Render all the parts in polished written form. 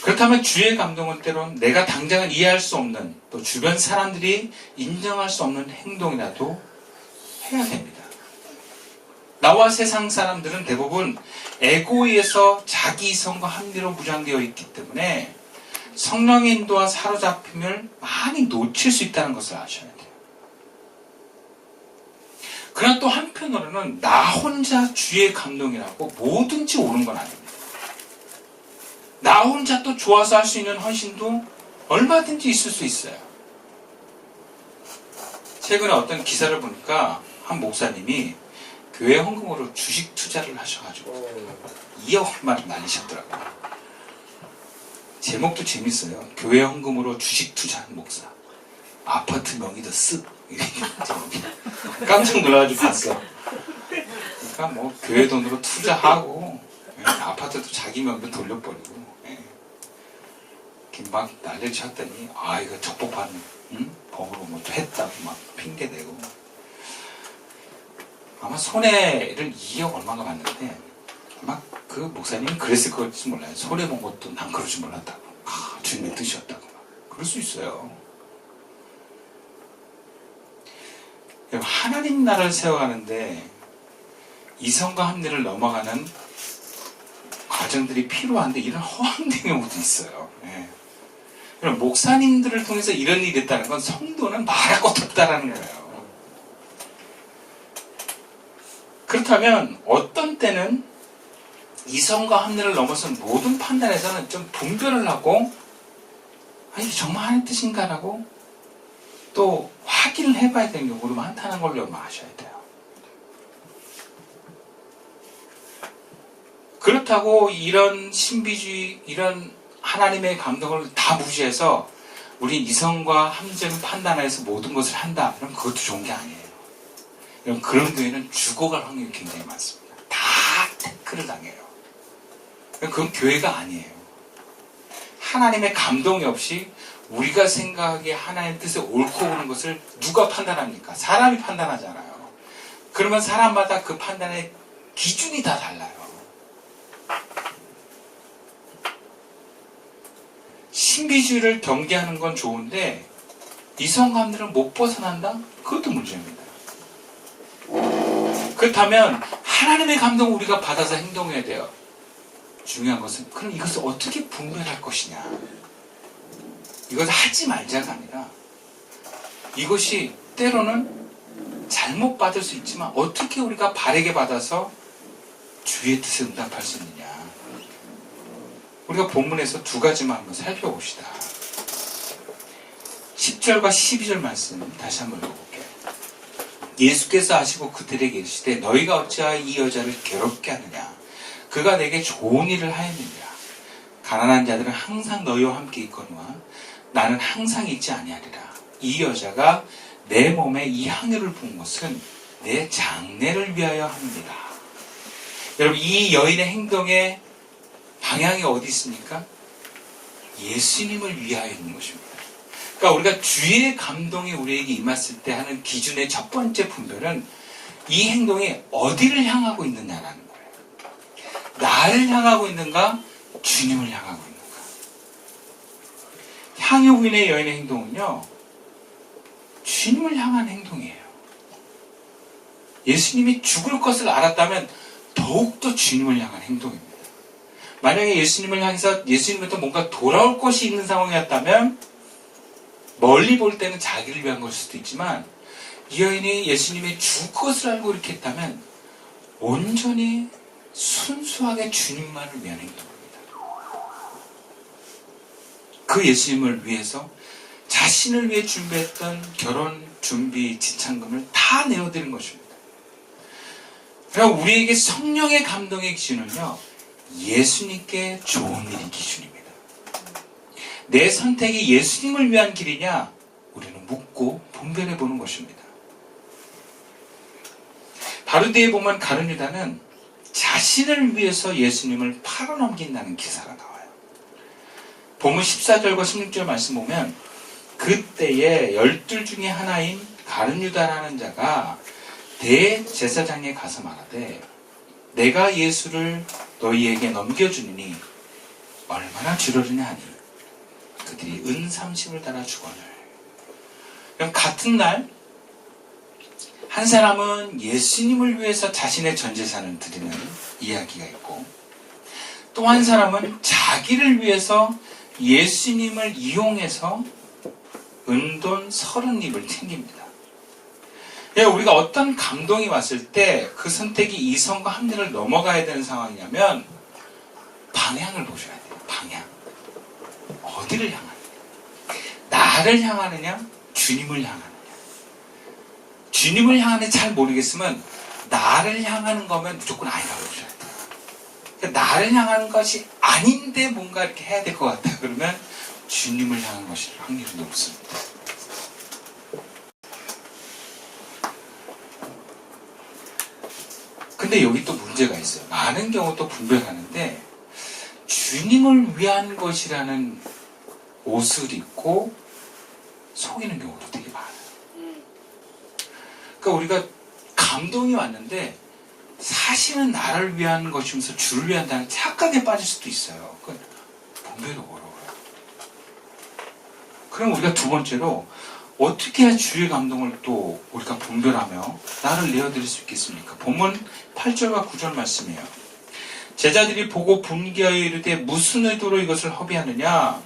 그렇다면 주의 감동은 때론 내가 당장은 이해할 수 없는, 또 주변 사람들이 인정할 수 없는 행동이라도 해야 됩니다. 나와 세상 사람들은 대부분 에고에서 자기 이성과 합리로 무장되어 있기 때문에 성령의 인도와 사로잡힘을 많이 놓칠 수 있다는 것을 아셔야 돼요. 그러나 또 한편으로는 나 혼자 주의 감동이라고 뭐든지 옳은 건 아닙니다. 나 혼자 또 좋아서 할 수 있는 헌신도 얼마든지 있을 수 있어요. 최근에 어떤 기사를 보니까 한 목사님이 교회 헌금으로 주식 투자를 하셔가지고 2억 얼마를 날리셨더라고요. 제목도 재밌어요. 교회 헌금으로 주식 투자한 목사. 아파트 명의도 쓱. 깜짝 놀라가지고 봤어. 그러니까 뭐 교회 돈으로 투자하고 아파트도 자기 명의로 돌려버리고 이렇게 막 난리쳤더니 이거 적법한 법으로 뭐 했다고 막 핑계대고 아마 손해를 2억 얼마가 봤는데 아마 그 목사님이 그랬을 것지 몰라요. 손해본 것도 난 그럴 줄 몰랐다고. 주님의 뜻이었다고. 그럴 수 있어요. 하나님 나라를 세워가는데 이성과 합리를 넘어가는 과정들이 필요한데 이런 허황된 경우도 있어요. 그럼 목사님들을 통해서 이런 일이 있다는 건 성도는 말할 것도 없다라는 거예요. 그렇다면 어떤 때는 이성과 합리를 넘어선 모든 판단에서는 좀 분별을 하고 이게 정말 하나님 뜻인가라고 또 확인을 해봐야 되는 경우도 많다는 걸 여러분 아셔야 돼요. 그렇다고 이런 신비주의, 이런 하나님의 감동을 다 무시해서 우리 이성과 함정 판단해서 모든 것을 한다. 그럼 그것도 좋은 게 아니에요. 그런 교회는 죽어갈 확률이 굉장히 많습니다. 다 태클을 당해요. 그건 교회가 아니에요. 하나님의 감동이 없이 우리가 생각하기에 하나님의 뜻에 옳고 그른 것을 누가 판단합니까? 사람이 판단하잖아요. 그러면 사람마다 그 판단의 기준이 다 달라요. 신비주의를 경계하는 건 좋은데 이성감들을 못 벗어난다? 그것도 문제입니다. 그렇다면 하나님의 감동을 우리가 받아서 행동해야 돼요. 중요한 것은 그럼 이것을 어떻게 분별할 것이냐. 이것을 하지 말자가 아니라 이것이 때로는 잘못 받을 수 있지만 어떻게 우리가 바르게 받아서 주의 뜻에 응답할 수 있느냐. 우리가 본문에서 두 가지만 한번 살펴봅시다. 10절과 12절 말씀 다시 한번 읽어볼게요. 예수께서 하시고 그들에게 이르시되 너희가 어찌하여 이 여자를 괴롭게 하느냐. 그가 내게 좋은 일을 하였느니라. 가난한 자들은 항상 너희와 함께 있거니와 나는 항상 있지 아니하리라. 이 여자가 내 몸에 이 향유를 부은 것은 내 장례를 위하여 합니다. 여러분 이 여인의 행동의 방향이 어디 있습니까? 예수님을 위하여 있는 것입니다. 그러니까 우리가 주의 감동이 우리에게 임했을 때 하는 기준의 첫 번째 분별은 이 행동이 어디를 향하고 있느냐라는 거예요. 나를 향하고 있는가? 주님을 향하고 있는가? 향유 부인의 여인의 행동은요, 주님을 향한 행동이에요. 예수님이 죽을 것을 알았다면 더욱더 주님을 향한 행동입니다. 만약에 예수님을 향해서 예수님부터 뭔가 돌아올 것이 있는 상황이었다면 멀리 볼 때는 자기를 위한 것일 수도 있지만 이 여인이 예수님이 죽을 것을 알고 이렇게 했다면 온전히 순수하게 주님만을 위한 행동입니다. 그 예수님을 위해서 자신을 위해 준비했던 결혼 준비 지참금을 다 내어드린 것입니다. 그러나 우리에게 성령의 감동의 기준은요, 예수님께 좋은 일이 기준입니다. 내 선택이 예수님을 위한 길이냐, 우리는 묻고 분별해 보는 것입니다. 바로 뒤에 보면 가룟 유다는 자신을 위해서 예수님을 팔아넘긴다는 기사가 나와요. 본문 14절과 16절 말씀 보면 그때에 12 중에 하나인 가룟 유다라는 자가 대제사장에 가서 말하되 내가 예수를 너희에게 넘겨주니 얼마나 주려느냐 하니 그들이 은 30을 달아 주거늘. 그럼 같은 날 한 사람은 예수님을 위해서 자신의 전 재산을 드리는 이야기가 있고, 또 한 사람은 자기를 위해서 예수님을 이용해서 은돈 30입을 챙깁니다. 우리가 어떤 감동이 왔을 때 그 선택이 이성과 합리를 넘어가야 되는 상황이냐면 방향을 보셔야 돼요. 방향. 어디를 향하느냐. 나를 향하느냐, 주님을 향하느냐. 주님을 향하느냐 잘 모르겠으면 나를 향하는 거면 무조건 아니라고 보셔야 돼요. 그러니까 나를 향하는 것이 아닌데 뭔가 이렇게 해야 될 것 같다. 그러면 주님을 향한 것일 확률이 높습니다. 근데 여기 또 문제가 있어요. 많은 경우 또 분별하는데 주님을 위한 것이라는 옷을 입고 속이는 경우도 되게 많아요. 그러니까 우리가 감동이 왔는데 사실은 나를 위한 것이면서 주를 위한다는 착각에 빠질 수도 있어요. 그건 분별이 어려워요. 그럼 우리가 두 번째로 어떻게 해야 주의 감동을 또 우리가 분별하며 나를 내어드릴 수 있겠습니까? 본문 8절과 9절 말씀이에요. 제자들이 보고 분개하여 이르되 무슨 의도로 이것을 허비하느냐?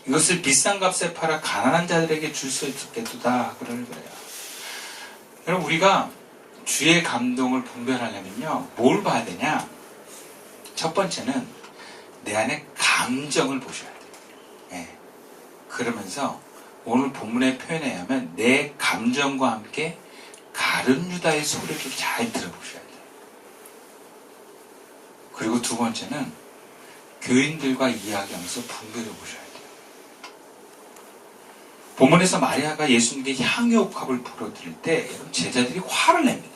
이것을 비싼 값에 팔아 가난한 자들에게 줄 수 있겠도다. 그러는 거예요. 여러분, 우리가 주의 감동을 분별하려면요, 뭘 봐야 되냐? 첫 번째는 내 안에 감정을 보셔야 돼요. 네. 그러면서 오늘 본문의 표현에 의하면 내 감정과 함께 가룟 유다의 소리를 잘 들어보셔야 돼요. 그리고 두 번째는 교인들과 이야기하면서 분별해 보셔야 돼요. 본문에서 마리아가 예수님께 향유옥합을 불어드릴 때 여러분 제자들이 화를 냅니다.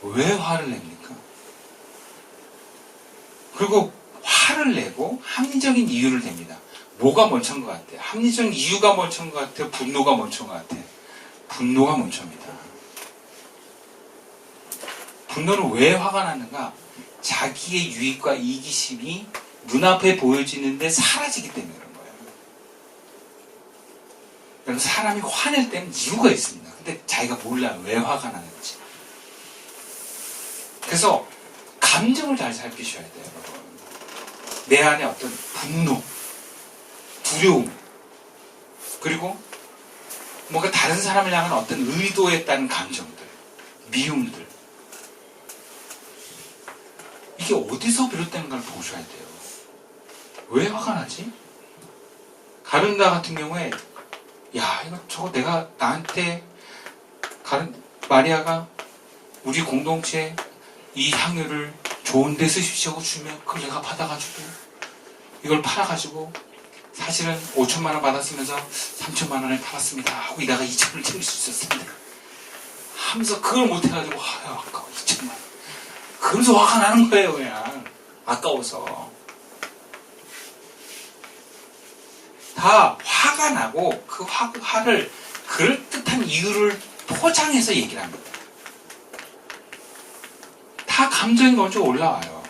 왜 화를 냅니까? 그리고 화를 내고 합리적인 이유를 댑니다. 뭐가 먼저인 것 같아요? 합리적인 이유가 먼저인 것 같아요? 분노가 먼저인 것 같아요? 분노가 먼저입니다. 분노는 왜 화가 나는가? 자기의 유익과 이기심이 눈앞에 보여지는데 사라지기 때문에 그런 거예요. 여러분, 사람이 화낼 때는 이유가 있습니다. 근데 자기가 몰라요. 왜 화가 나는지. 그래서 감정을 잘 살피셔야 돼요, 여러분. 내 안에 어떤 분노, 두려움, 그리고 뭔가 다른 사람을 향한 어떤 의도에 따른 감정들, 미움들. 이게 어디서 비롯되는가를 보셔야 돼요. 왜 화가 나지? 가룟다 같은 경우에 야, 저거 내가 나한테 마리아가 우리 공동체에 이 향유를 좋은 데 쓰십시오 주면 그걸 내가 받아가지고 이걸 팔아가지고 사실은 5천만 원 받았으면서 3천만 원에 팔았습니다 하고 이다가 2천을 챙길 수 있었는데 하면서 그걸 못해가지고 아유 아까워 2천만 원. 그러면서 화가 나는 거예요. 그냥 아까워서. 다 화가 나고 그 화를 그럴듯한 이유를 포장해서 얘기를 합니다. 다 감정이 먼저 올라와요.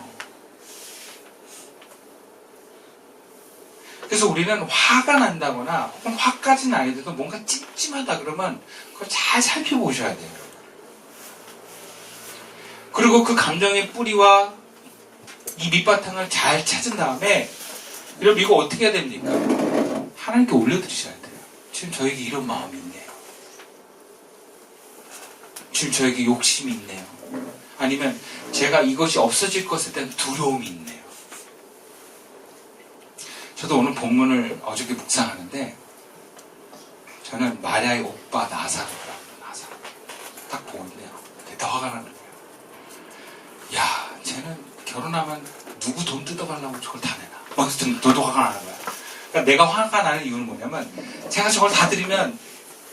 그래서 우리는 화가 난다거나 혹은 화까지는 아니더라도 뭔가 찜찜하다 그러면 그걸 잘 살펴보셔야 돼요. 그리고 그 감정의 뿌리와 이 밑바탕을 잘 찾은 다음에 여러분 이거 어떻게 해야 됩니까? 하나님께 올려드리셔야 돼요. 지금 저에게 이런 마음이 있네요. 지금 저에게 욕심이 있네요. 아니면 제가 이것이 없어질 것에 대한 두려움이 있네요. 저도 오늘 본문을 어저께 묵상하는데 저는 마리아의 오빠 나사로라고 나사로 딱 보는데요. 더 화가 나는 거예요. 야, 쟤는 결혼하면 누구 돈 뜯어가려고 저걸 다 내나. 어쨌든 더 화가 나는 거야. 그러니까 내가 화가 나는 이유는 뭐냐면 제가 저걸 다 드리면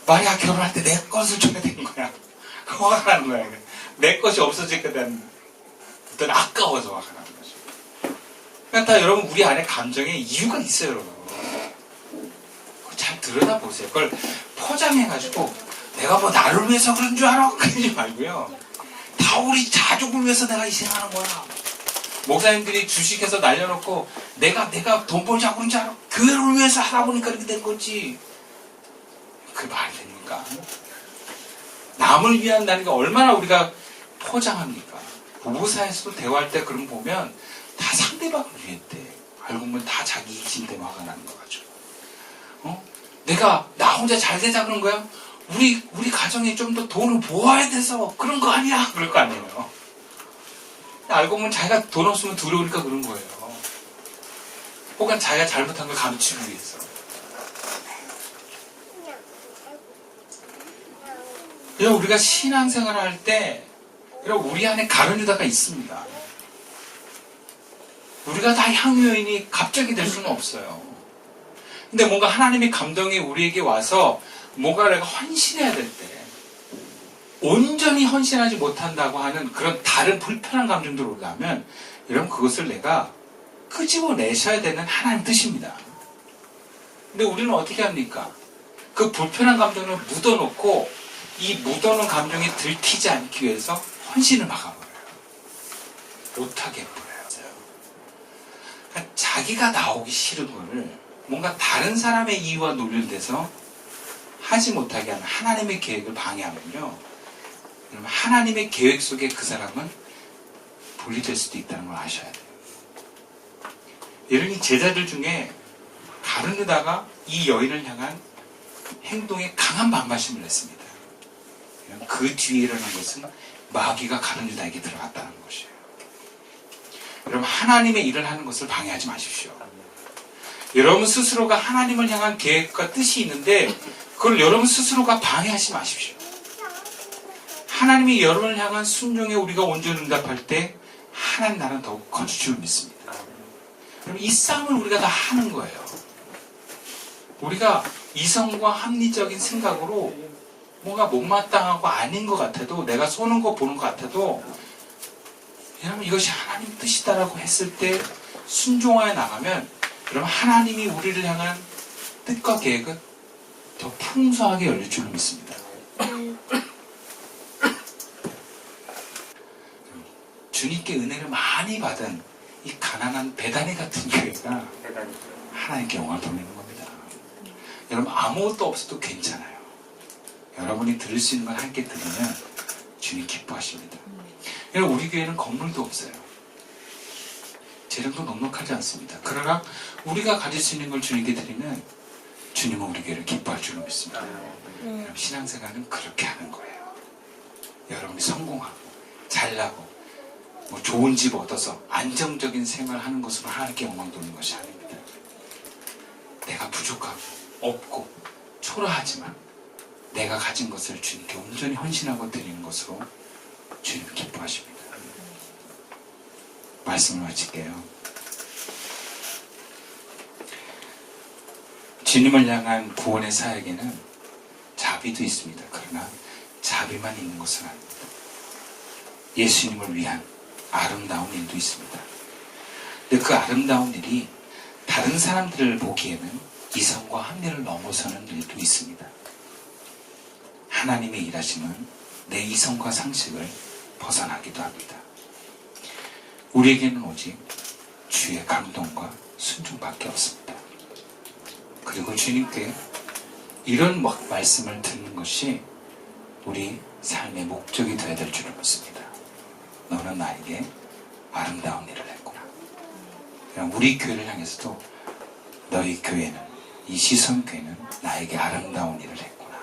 마리아 결혼할 때 내 것을 줘야 되는 거야. 화가 나는 거야. 내 것이 없어질까 대한 어떤 아까워서 화가 나는 거죠. 그러니까 다 여러분 우리 안에 감정에 이유가 있어요, 여러분. 잘 들여다보세요. 그걸 포장해가지고 내가 뭐 나를 위해서 그런 줄 알아? 그러지 말고요. 다 우리 자족을 위해서 내가 희생하는 거야. 목사님들이 주식해서 날려놓고 내가 돈 벌자고 그런 줄 알아. 교회를 위해서 하다 보니까 이렇게 된 거지. 그 말이 됩니까? 남을 위한다는 게 얼마나 우리가 포장합니까? 부부 사이에서도 대화할 때 그런 거 보면 다 상대방을 위했대. 알고 보면 다 자기 이익심 때문에 화가 나는 거 같죠. 내가 나 혼자 잘 되자 그런 거야? 우리 가정에 좀 더 돈을 모아야 돼서 그런 거 아니야? 그럴 거 아니에요. 알고 보면 자기가 돈 없으면 두려우니까 그런 거예요. 혹은 자기가 잘못한 걸 감추기 위해서. 그래서 우리가 신앙생활을 할 때 우리 안에 가룟유다가 있습니다. 우리가 다 향유인이 갑자기 될 수는 없어요. 근데 뭔가 하나님의 감동이 우리에게 와서 뭔가 내가 헌신해야 될 때 온전히 헌신하지 못한다고 하는 그런 다른 불편한 감정들 올라오면 여러분 그것을 내가 끄집어내셔야 되는 하나님 뜻입니다. 근데 우리는 어떻게 합니까? 그 불편한 감정을 묻어놓고 이 묻어놓은 감정이 들키지 않기 위해서 헌신을 막아버려요. 못하게 해버려요. 그러니까 자기가 나오기 싫은 거를 뭔가 다른 사람의 이유와 논리돼서 하지 못하게 하는 하나님의 계획을 방해하면요. 그러면 하나님의 계획 속에 그 사람은 분리될 수도 있다는 걸 아셔야 돼요. 예를 제자들 중에 가룟유다가 이 여인을 향한 행동에 강한 반발심을 했습니다. 그 뒤에 일어난 것은 마귀가 가룟유다에게 들어갔다는 것이에요. 여러분 하나님의 일을 하는 것을 방해하지 마십시오. 여러분 스스로가 하나님을 향한 계획과 뜻이 있는데 그걸 여러분 스스로가 방해하지 마십시오. 하나님이 여러분을 향한 순종에 우리가 온전히 응답할 때 하나님 나라는 더욱 커질 줄 믿습니다. 그럼 이 싸움을 우리가 다 하는 거예요. 우리가 이성과 합리적인 생각으로 뭔가 못마땅하고 아닌 것 같아도 내가 쏘는 거 보는 것 같아도 여러분 이것이 하나님 뜻이다라고 했을 때 순종하여 나가면 여러분 하나님이 우리를 향한 뜻과 계획은 더 풍성하게 열릴 줄로 믿습니다. 주님께 은혜를 많이 받은 이 가난한 베다니 같은 교회가 하나님께 영광을 돌리는 겁니다. 여러분 아무것도 없어도 괜찮아요. 여러분이 들을 수 있는 걸 함께 들으면 주님 기뻐하십니다. 여러분 우리 교회는 건물도 없어요. 재량도 넉넉하지 않습니다. 그러나 우리가 가질 수 있는 걸 주님께 드리면 주님은 우리 교회를 기뻐할 줄로 믿습니다. 여러분 신앙생활은 그렇게 하는 거예요. 여러분이 성공하고 잘나고 뭐 좋은 집 얻어서 안정적인 생활을 하는 것으로 하나님께 영광 돌리는 것이 아닙니다. 내가 부족하고 없고 초라하지만 내가 가진 것을 주님께 온전히 헌신하고 드리는 것으로 주님 기뻐하십니다. 말씀을 마칠게요. 주님을 향한 구원의 사역에는 자비도 있습니다. 그러나 자비만 있는 것은 아닙니다. 예수님을 위한 아름다운 일도 있습니다. 근데 그 아름다운 일이 다른 사람들을 보기에는 이성과 합리를 넘어서는 일도 있습니다. 하나님의 일하심은 내 이성과 상식을 벗어나기도 합니다. 우리에게는 오직 주의 감동과 순종밖에 없습니다. 그리고 주님께 이런 말씀을 듣는 것이 우리 삶의 목적이 되어야 될 줄을 믿습니다. 너는 나에게 아름다운 일을 했구나. 우리 교회를 향해서도 너희 교회는, 이 시선교회는 나에게 아름다운 일을 했구나.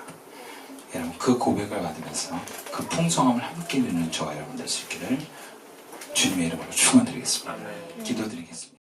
여러분 그 고백을 받으면서 그 풍성함을 함께 누리는 저와 여러분 될 수 있기를 주님의 이름으로 축원드리겠습니다. 기도드리겠습니다.